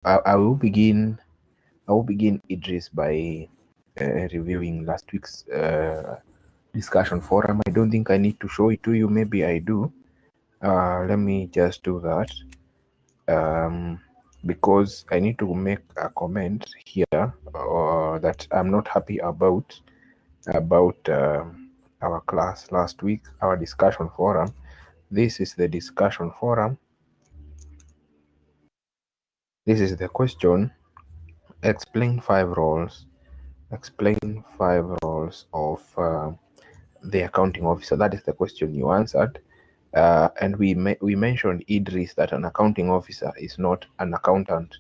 I will begin Idris by reviewing last week's discussion forum. I don't think I need to show it to you. Maybe I do. Let me just do that. Because I need to make a comment here that I'm not happy about our class last week, our discussion forum. This is the discussion forum. This is the question. Explain 5 roles. Explain 5 roles of the accounting officer. That is the question you answered. And we mentioned, Idris, that an accounting officer is not an accountant.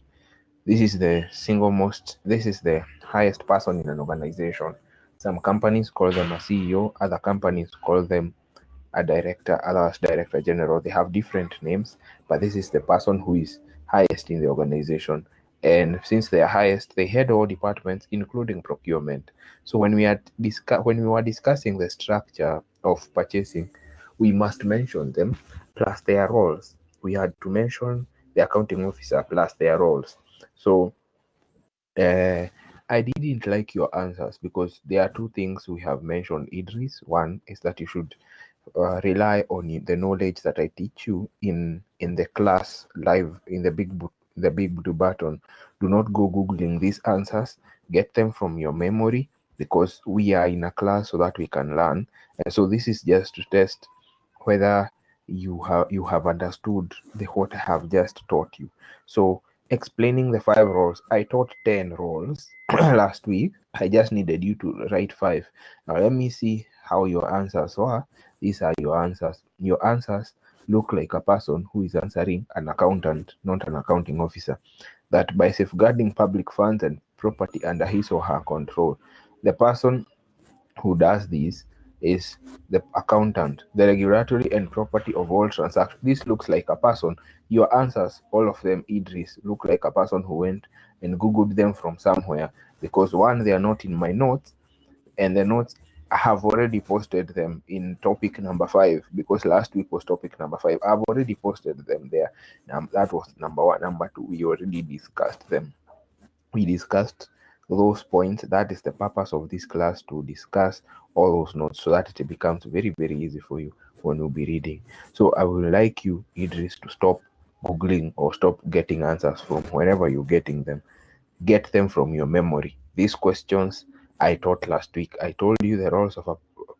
This is the highest person in an organization. Some companies call them a CEO, other companies call them a director, others director general. They have different names, but this is the person who is highest in the organization. And since they are highest, they head all departments, including procurement. So when we were discussing the structure of purchasing, we must mention them plus their roles. We had to mention the accounting officer plus their roles. So I didn't like your answers because there are two things we have mentioned, Idris. One is that you should rely on the knowledge that I teach you in the class live in the big blue button. Do not go googling these answers. Get them from your memory, because we are in a class so that we can learn. And so this is just to test whether you have understood what I have just taught you. So explaining the 5 roles, I taught 10 roles last week. I just needed you to write 5. Now let me see how your answers were. These are your answers. Your answers look like a person who is answering an accountant, not an accounting officer. That by safeguarding public funds and property under his or her control, the person who does this is the accountant, the regulatory and property of all transactions. This looks like a person. Your answers, all of them, Idris, look like a person who went and googled them from somewhere, because one, they are not in my notes, and the notes, I have already posted them in topic number 5, because last week was topic number 5. I've already posted them there. That was number 1. Number 2, we already discussed them. We discussed those points. That is the purpose of this class, to discuss all those notes so that it becomes very, very easy for you when you'll be reading. So I would like you, Idris, to stop googling or stop getting answers from wherever you're getting them. Get them from your memory. These questions I taught last week. I told you the roles of an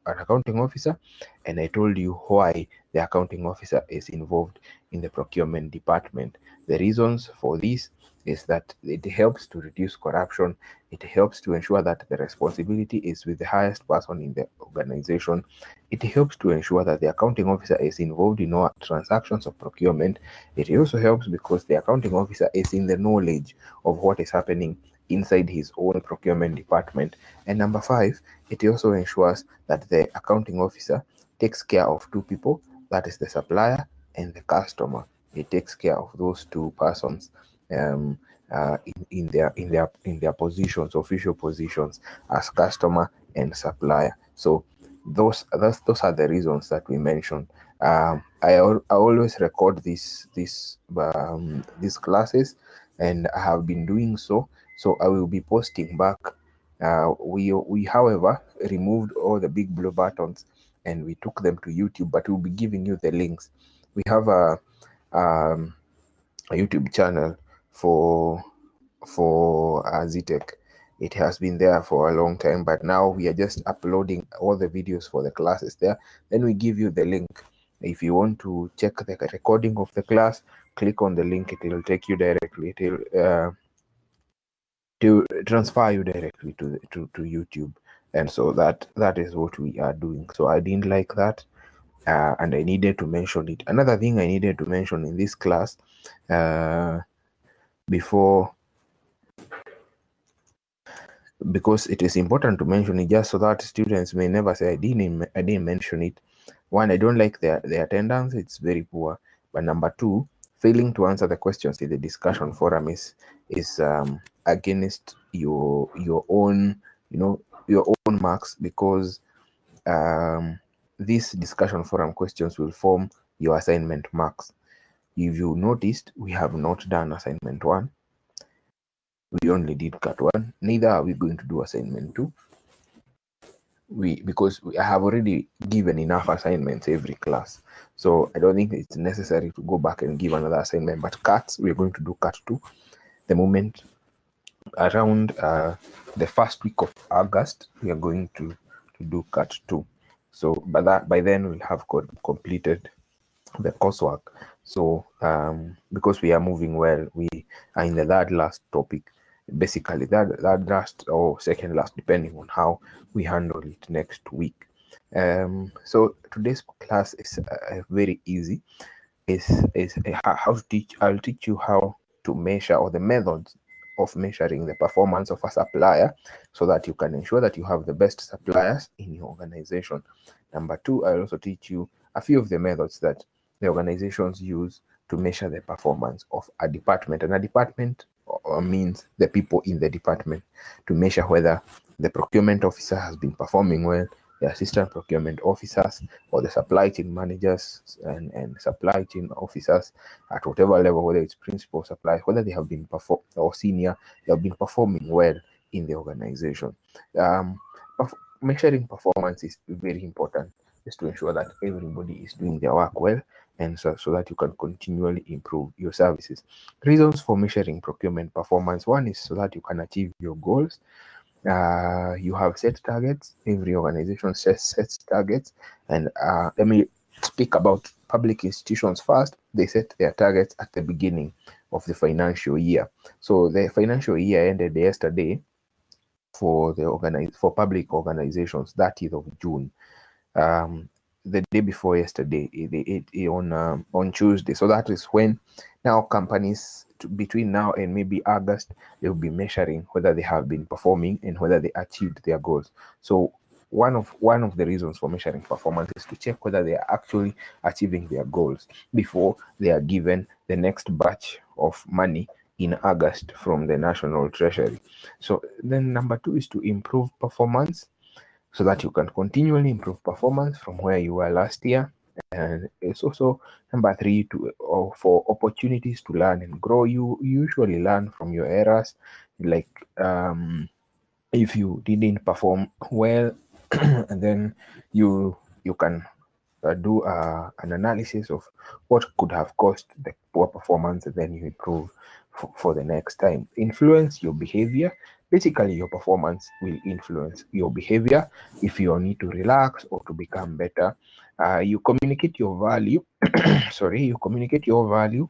accounting officer, and I told you why the accounting officer is involved in the procurement department. The reasons for this is that it helps to reduce corruption. It helps to ensure that the responsibility is with the highest person in the organization. It helps to ensure that the accounting officer is involved in all transactions of procurement. It also helps because the accounting officer is in the knowledge of what is happening inside his own procurement department. And number 5, it also ensures that the accounting officer takes care of two people, that is the supplier and the customer. It takes care of those two persons in their positions, official positions, as customer and supplier. So those are the reasons that we mentioned. I always record these classes, and I have been doing so. So I will be posting back. We however removed all the big blue buttons and we took them to YouTube, but we'll be giving you the links. We have a YouTube channel for Zitech. It has been there for a long time, but now we are just uploading all the videos for the classes there. Then we give you the link. If you want to check the recording of the class, click on the link. It will take you directly. It will to transfer you directly to YouTube. And so that is what we are doing. So I didn't like that, and I needed to mention it. Another thing I needed to mention in this class, before, because it is important to mention it, just so that students may never say I didn't mention it. One, I don't like the attendance. It's very poor. But number 2, failing to answer the questions in the discussion forum is against your own your own marks, because these discussion forum questions will form your assignment marks. If you noticed, we have not done assignment 1, we only did cut 1. Neither are we going to do assignment 2. Because I have already given enough assignments every class, so I don't think it's necessary to go back and give another assignment. But cuts, we're going to do cut 2 the moment around the first week of August. We are going to do cut 2. So by then we'll have completed the coursework. So because we are moving well, we are in the third last topic, basically that last or second last, depending on how we handle it next week. So today's class is very easy. Is how to teach. I'll teach you how to measure, or the methods of measuring the performance of a supplier, so that you can ensure that you have the best suppliers in your organization. Number 2, I'll also teach you a few of the methods that the organizations use to measure the performance of a department. And a department means the people in the department, to measure whether the procurement officer has been performing well, the assistant procurement officers, or the supply chain managers and supply chain officers at whatever level, whether it's principal supply, whether they have been or senior, they have been performing well in the organization. Measuring performance is very important, just to ensure that everybody is doing their work well, and so that you can continually improve your services. Reasons for measuring procurement performance: 1 is so that you can achieve your goals. You have set targets. Every organization sets targets, and let me speak about public institutions first. They set their targets at the beginning of the financial year. So the financial year ended yesterday for public organizations, 30th of June. The day before yesterday, on Tuesday. So that is when now companies, between now and maybe August, they'll be measuring whether they have been performing and whether they achieved their goals. So one of the reasons for measuring performance is to check whether they are actually achieving their goals before they are given the next batch of money in August from the National Treasury. So then number 2 is to improve performance, so that you can continually improve performance from where you were last year. And it's also number 3 for opportunities to learn and grow. You usually learn from your errors. Like if you didn't perform well, and then you can do an analysis of what could have caused the poor performance, and then you improve for the next time. Influence your behavior. Basically, your performance will influence your behavior. If you need to relax or to become better, you communicate your value. You communicate your value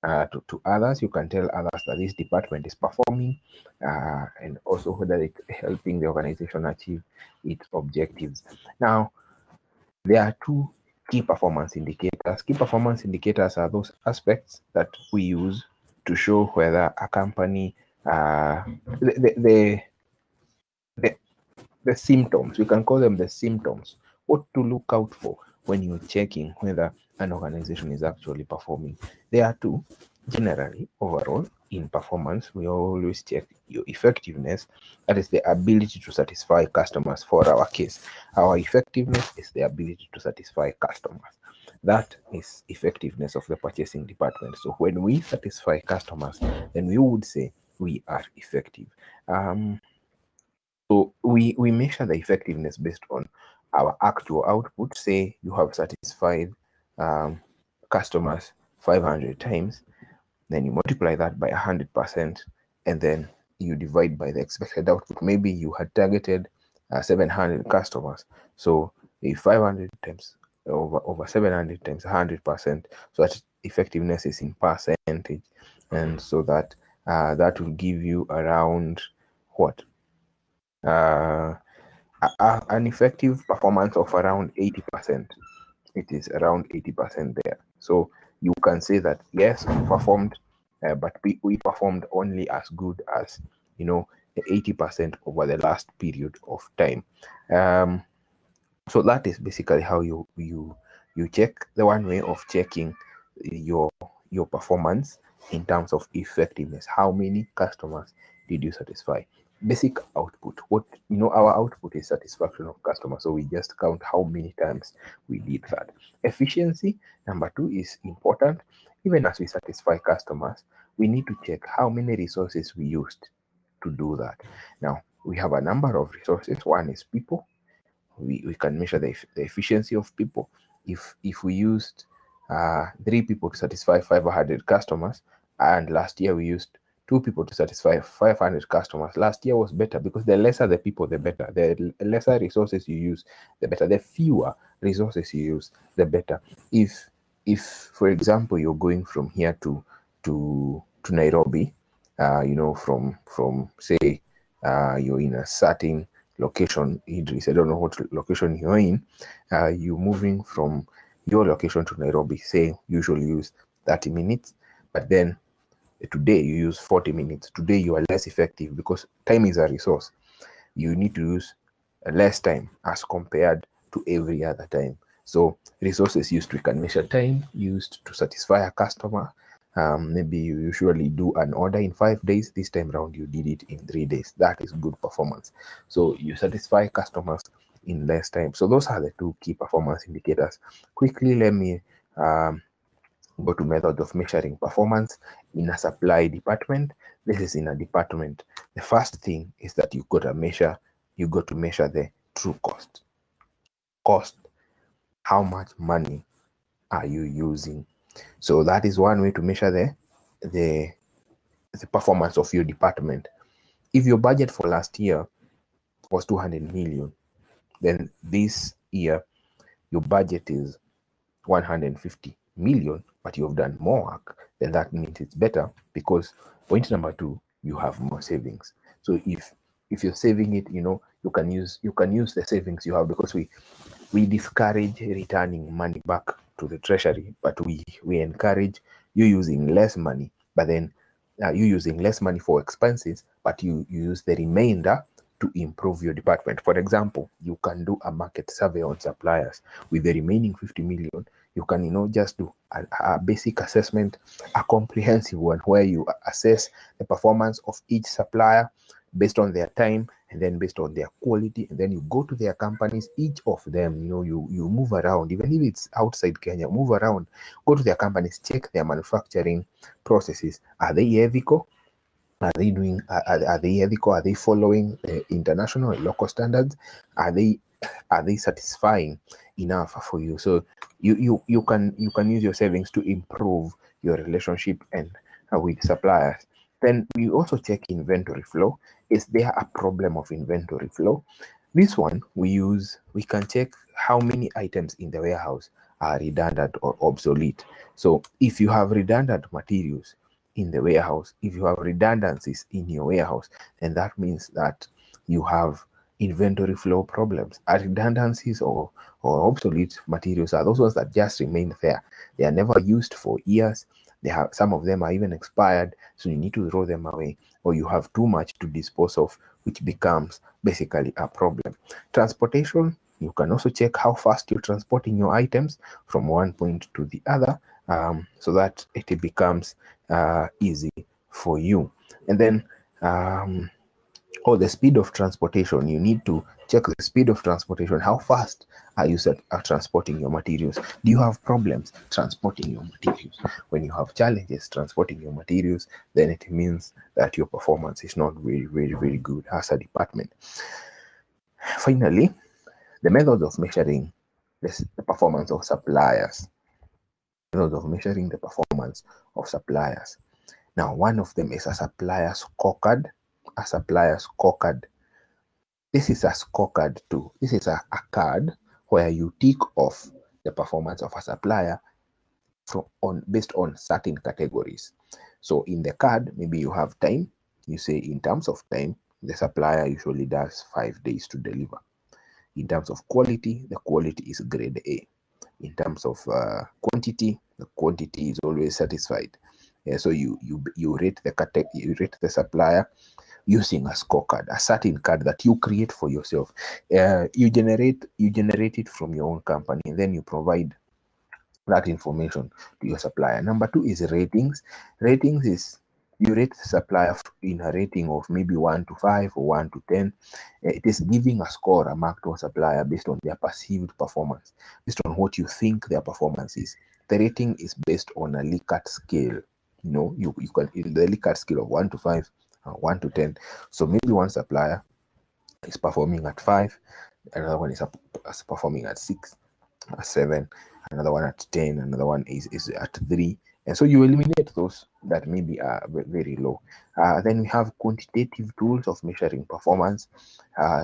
to others. You can tell others that this department is performing, and also whether it's helping the organization achieve its objectives. Now, there are 2 key performance indicators. Key performance indicators are those aspects that we use to show whether a company, the symptoms, we can call them the symptoms, what to look out for when you're checking whether an organization is actually performing. There are 2. Generally, overall, in performance, we always check your effectiveness. That is the ability to satisfy customers. For our case, our effectiveness is the ability to satisfy customers. That is effectiveness of the purchasing department. So when we satisfy customers, then we would say we are effective. So we measure the effectiveness based on our actual output. Say you have satisfied customers 500 times, then you multiply that by 100%, and then you divide by the expected output. Maybe you had targeted 700 customers, so if 500 times over 700 times 100%, so that effectiveness is in percentage, and so that that will give you around what an effective performance of around 80%. It is around 80% there. So you can say that yes, we performed, but we performed only as good as 80% over the last period of time. So that is basically how you check. The one way of checking your performance in terms of effectiveness. How many customers did you satisfy? Basic output. Our output is satisfaction of customers, so we just count how many times we did that. Efficiency, number 2, is important. Even as we satisfy customers, we need to check how many resources we used to do that. Now, we have a number of resources. One is people. We can measure the efficiency of people. If we used 3 people to satisfy 500 customers, and last year we used 2 people to satisfy 500 customers, last year was better, because the lesser the people, the better. The lesser resources you use, the better. The fewer resources you use, the better. If for example you're going from here to Nairobi, from say you're in a certain location, Idris, I don't know what location you're in, you moving from your location to Nairobi, say usually use 30 minutes, but then today you use 40 minutes. Today you are less effective because time is a resource. You need to use less time as compared to every other time. So resources used, we can measure time used to satisfy a customer. Maybe you usually do an order in 5 days. This time around you did it in 3 days. That is good performance. So you satisfy customers in less time. So those are the 2 key performance indicators. Quickly, let me go to method of measuring performance in a supply department. This is in a department. The first thing is that you got to measure the true cost. How much money are you using? So that is one way to measure the performance of your department. If your budget for last year was 200 million, then this year your budget is 150 million, but you've done more work, then that means it's better, because point number 2, you have more savings. So if you're saving it, you can use the savings you have, because we discourage returning money back to the treasury, but we encourage you using less money, but then you using less money for expenses, but you use the remainder to improve your department. For example, you can do a market survey on suppliers. With the remaining 50 million, you can just do a basic assessment, a comprehensive one, where you assess the performance of each supplier based on their time, and then based on their quality, and then you go to their companies, each of them, you move around, even if it's outside Kenya, move around, go to their companies, check their manufacturing processes. Are they ethical? Are they doing? Are they ethical? Are they following international and local standards? Are they satisfying enough for you? So you can use your savings to improve your relationship and with suppliers. Then we also check inventory flow. Is there a problem of inventory flow? This one we can check how many items in the warehouse are redundant or obsolete. So if you have redundant materials in the warehouse, if you have redundancies in your warehouse, then that means that you have inventory flow problems. Are redundancies or obsolete materials are those ones that just remain there. They are never used for years. Some of them are even expired, so you need to throw them away, or you have too much to dispose of, which becomes basically a problem. Transportation, you can also check how fast you're transporting your items from one point to the other, so that it becomes easy for you. And then the speed of transportation, you need to check the speed of transportation. How fast are you transporting your materials? Do you have problems transporting your materials? When you have challenges transporting your materials, then it means that your performance is not very, very, very good as a department. Finally, the methods of measuring the performance of suppliers. Methods of measuring the performance of suppliers. Now, one of them is a supplier scorecard. A supplier scorecard. This is a scorecard too. This is a card where you tick off the performance of a supplier based on certain categories. So in the card, maybe you have time. You say in terms of time, the supplier usually does 5 days to deliver. In terms of quality, the quality is grade A. In terms of quantity, the quantity is always satisfied. So you rate the supplier using a scorecard, a certain card that you create for yourself. You generate it from your own company, and then you provide that information to your supplier. Number 2 is ratings. Ratings is you rate the supplier in a rating of maybe 1 to 5 or 1 to 10. It is giving a score, a mark to a supplier based on their perceived performance, based on what you think their performance is. The rating is based on a Likert scale. You can the Likert scale of 1 to 5, 1 to 10. So maybe one supplier is performing at 5, another one is performing at 6, at 7, another one at 10, another one is at 3. And so you eliminate those that maybe are very low. Then we have quantitative tools of measuring performance.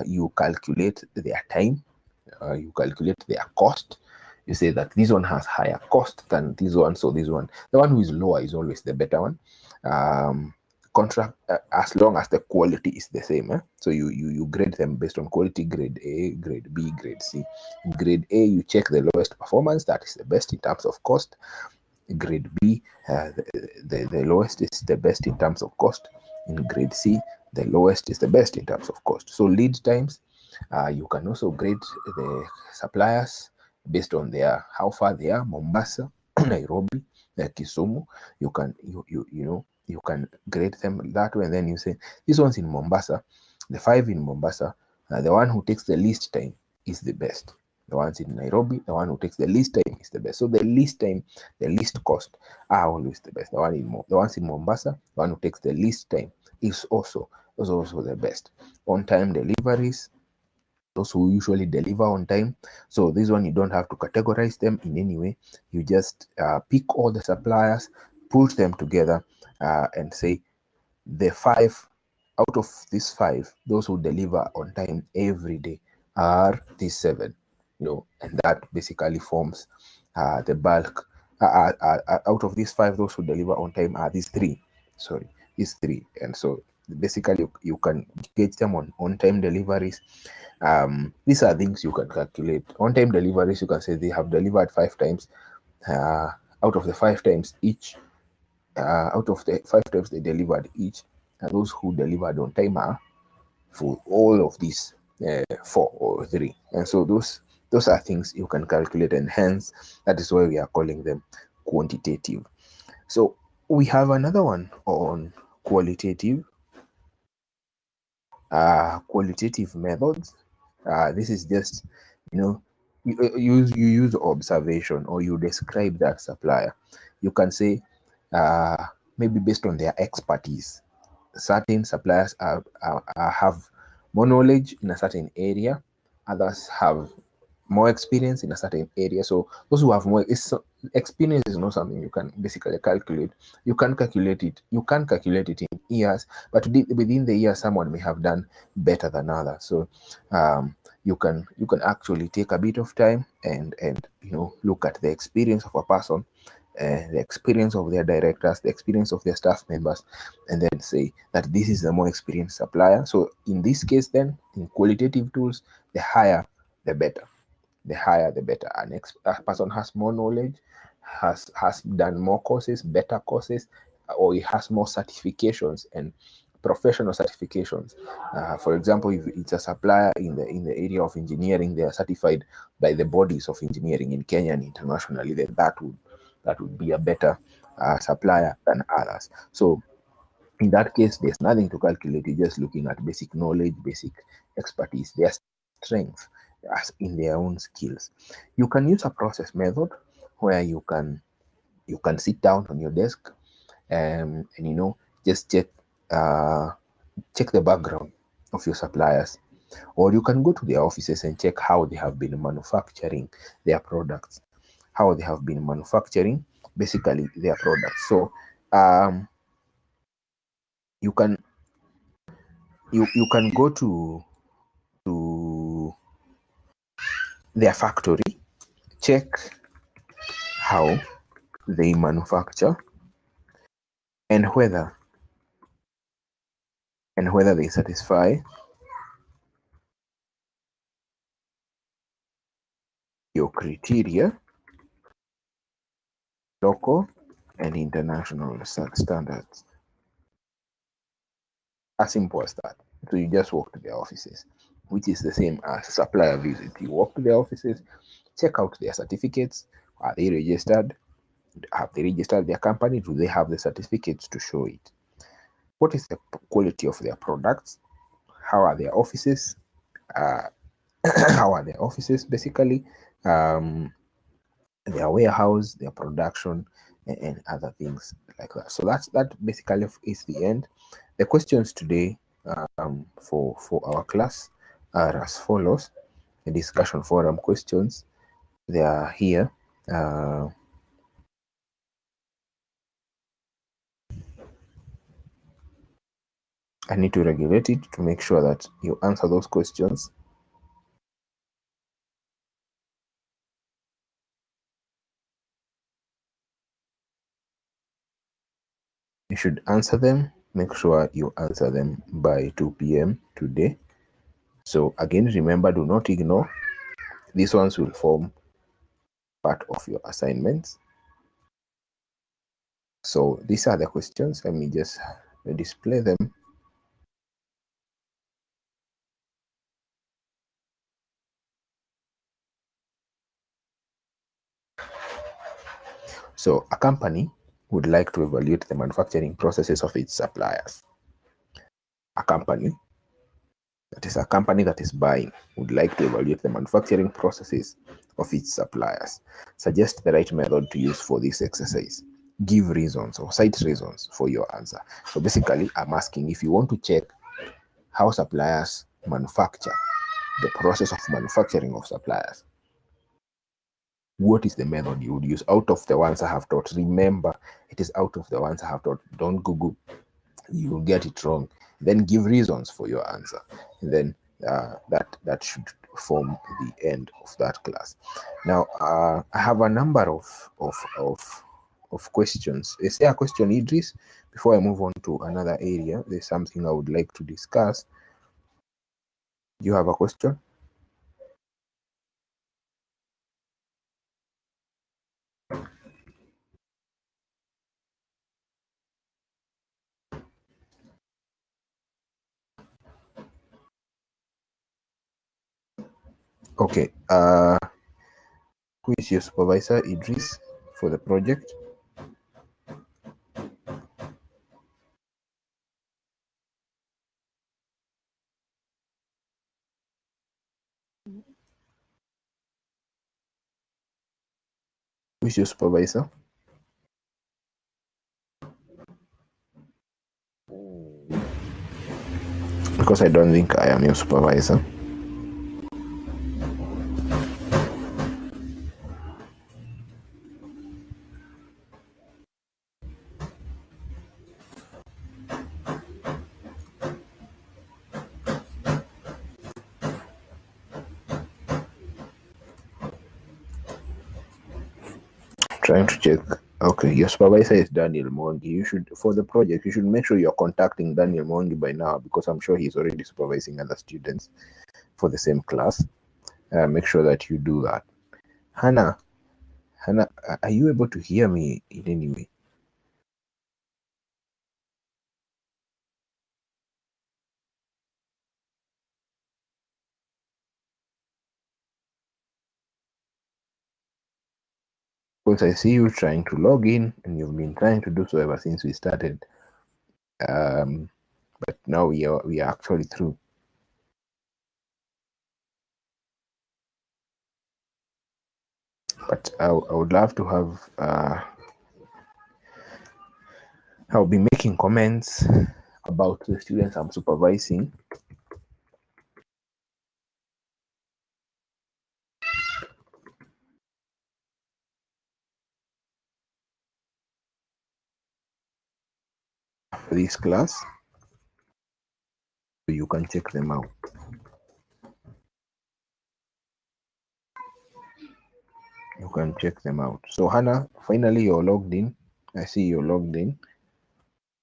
You calculate their time, you calculate their cost. You say that this one has higher cost than this one, so this one, the one who is lower is always the better one. Contract as long as the quality is the same. So you grade them based on quality: grade A, grade B, grade C. In grade A, you check the lowest performance, that is the best in terms of cost. Grade B, the lowest is the best in terms of cost. In grade C, the lowest is the best in terms of cost. So lead times, you can also grade the suppliers based on how far they are. Mombasa, Nairobi, Kisumu, you can grade them that way, and then you say this one's in Mombasa, the 5 in Mombasa, the one who takes the least time is the best. The ones in Nairobi, the one who takes the least time is the best. So the least time, the least cost are always the best. The ones in Mombasa, the one who takes the least time is also the best. On-time deliveries, those who usually deliver on time. So this one, you don't have to categorize them in any way. You just pick all the suppliers, put them together, and say the 5 out of these 5, those who deliver on time every day are these 7. And that basically forms the bulk. Out of these 5, those who deliver on time are these 3. These 3. And so basically you can gauge them on time deliveries. These are things you can calculate. On time deliveries, you can say they have delivered 5 times. Out of the 5 times each, out of the 5 times they delivered each, and those who delivered on time are for all of these 4 or 3. And so those are things you can calculate, and hence that is why we are calling them quantitative. So we have another one on qualitative. Qualitative methods. This is just, you use observation, or you describe that supplier. You can say, maybe based on their expertise, certain suppliers have more knowledge in a certain area, others have more experience in a certain area. So those who have more experience is not something you can basically calculate. You can calculate it in years, but within the year someone may have done better than others. So you can actually take a bit of time and look at the experience of a person, the experience of their directors, the experience of their staff members, and then say that this is the more experienced supplier. So in this case, then, in qualitative tools, the higher the better. The higher the better. A person has more knowledge, has done more courses, better courses, or he has more certifications and professional certifications. For example, if it's a supplier in the area of engineering, they are certified by the bodies of engineering in Kenya and internationally, then that would be a better supplier than others. So in that case, there's nothing to calculate. You're just looking at basic knowledge, basic expertise, their strength as in their own skills. You can use a process method where you can sit down on your desk and just check the background of your suppliers, or you can go to their offices and check how they have been manufacturing their products, how they have been manufacturing basically their products. So you can go to their factory, check how they manufacture and whether they satisfy your criteria, local and international standards. As simple as that. So you just walk to their offices, which is the same as supplier visit. You walk to their offices, check out their certificates. Are they registered? Have they registered their company? Do they have the certificates to show it? What is the quality of their products? How are their offices? How are their offices basically? Their warehouse, their production, and other things like that. So that basically is the end. The questions today for our class are as follows. The discussion forum questions, they are here. I need to regulate it to make sure that you answer those questions. You should answer them. Make sure you answer them by 2 p.m. today. So again, remember, do not ignore. These ones will form part of your assignments. So these are the questions. Let me just display them. So a company would like to evaluate the manufacturing processes of its suppliers. A company that is buying would like to evaluate the manufacturing processes of its suppliers. Suggest the right method to use for this exercise. Give reasons or cite reasons for your answer. So basically, I'm asking if you want to check how suppliers manufacture, the process of manufacturing of suppliers. What is the method you would use out of the ones I have taught? Remember, it is out of the ones I have taught. Don't Google, you will get it wrong. Then give reasons for your answer. And then that should form the end of that class. Now, I have a number of questions. Is there a question, Idris? Before I move on to another area, there's something I would like to discuss. Do you have a question? Okay. Who is your supervisor, Idris, for the project? Who is your supervisor? Because I don't think I am your supervisor. Trying to check. Okay, your supervisor is Daniel Mongi. You should, for the project, you should make sure you're contacting Daniel Mongi by now, because I'm sure he's already supervising other students for the same class. Make sure that you do that. Hannah, are you able to hear me in any way? Because I see you trying to log in, and you've been trying to do so ever since we started. But now we are actually through. But I would love to have. I'll be making comments about the students I'm supervising. For this class, so you can check them out. You can check them out. So Hannah, finally you're logged in. I see you're logged in.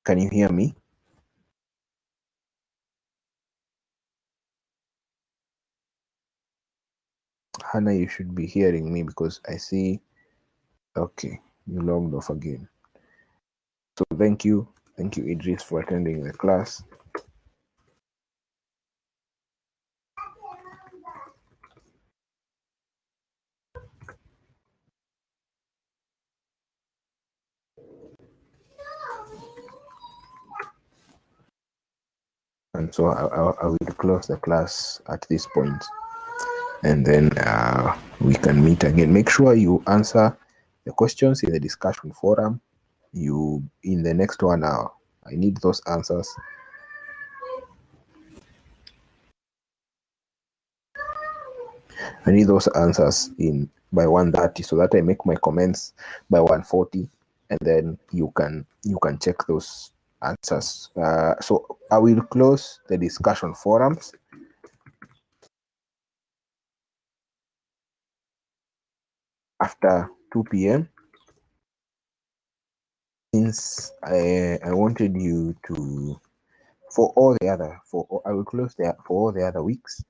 Can you hear me? Hannah, you should be hearing me, because I see. Okay, you logged off again. So thank you, Idris, for attending the class. And so I will close the class at this point, and then we can meet again. Make sure you answer the questions in the discussion forum. You in the next 1 hour, I need those answers. I need those answers in by 1:30 so that I make my comments by 1:40, and then you can check those answers. So I will close the discussion forums after 2 p.m. since I wanted you to I will close there for all the other weeks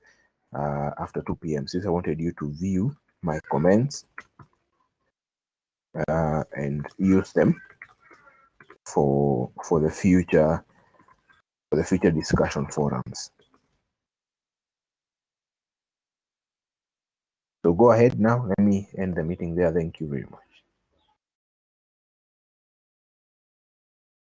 after 2 p.m. since I wanted you to view my comments and use them for the future discussion forums. So go ahead now. Let me end the meeting there. Thank you very much.